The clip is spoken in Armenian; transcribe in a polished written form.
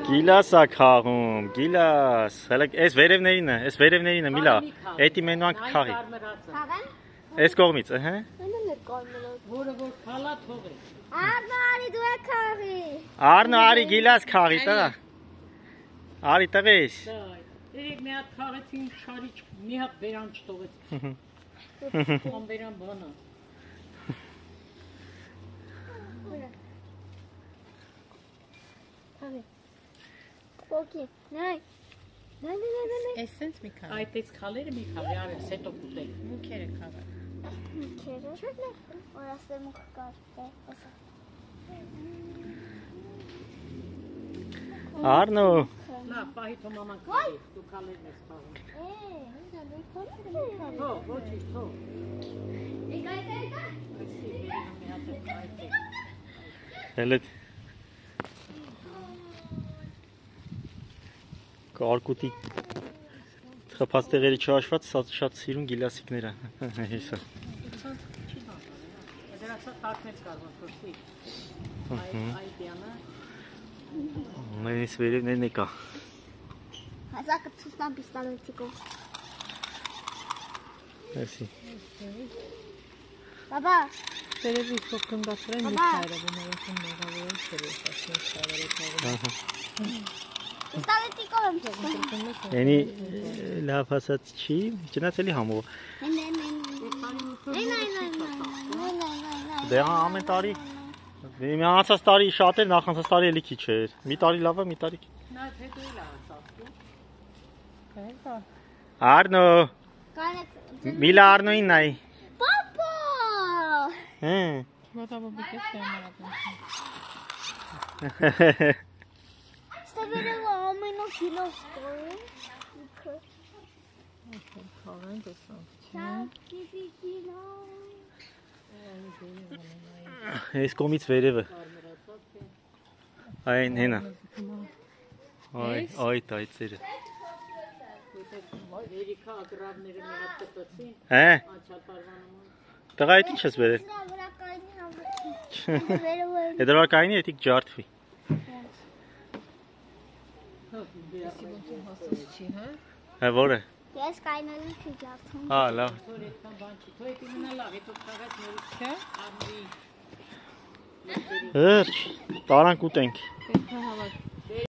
Գիլաս է քաղում, գիլաս։ Այս վերևներինը միլա։ Էդի մենուանք քաղի։ Այս կողմից, ըհը։ Որը որ քալա թողի։ Արնո արի դու եք քաղի։ Արնո արի գիլաս քաղի տղա։ Արի տղես։ Երեք մի հատ քաղեցին շարի մի հատ բերան չթողեց։ Ում բերան բանը։ Օքեյ, նայ։ Էսենց մի քանի։ Այդ էս քալերը մի քանի արել, սետո կուտել։ Մուքերը քաղա։ Մուքերը։ Օրասը մուք կար, ասա։ Արնո։ Նա պահի թո մաման քալի, դու քալերն ես խաղում։ Թող, ոչինչ, թող։ Հելը կարկուտի խփած տեղերի չհաշված շատ սիրուն գիլասիկներ են հեսա Դրանց տակնից կարող փոստի այդ յանը նույնիսկ վերևներն եկա Հազակը ցուստան պիստոլետիկով Էսի Բաբա Վերևի փոքրնդասրեն մի քայլը բնորոշում մեղավորել Պիստոլետիկով եմ ցուստան Էնի լավ ասած չի, ճնաց էլի համով Դե ամեն տարի Մի անցած տարի շատ էր, նախանցած տարի էլի քիչ էր Մի տարի լավ է, մի տարի քիչ Նա հետո էլ ասացու Արնո Միլա Արնոին նայ Պապա Ոտաբո բիկես կերմարատն Ստավերևը ամենով գիլով ստորում Խաղեն տեսանք Այս կոմից վերևը Այն հենա Այդ ծերը Երիքա ագրավները մի հատ տպեցին անչալ պարվանոման Տղա այդ ինչ ես վերել Եդրվարկայինիետիք ջարդվի Էսի ոնցում հասած չի, հա? Հա որը Ես կայնալու չի ջարդում Հա լավ Թոր էտքան բան չի, թո էտի մնա լավ, հետո քաղաց նորից Չէ? արմի Հրճ, տարանք ուտենք Պետք է հավաք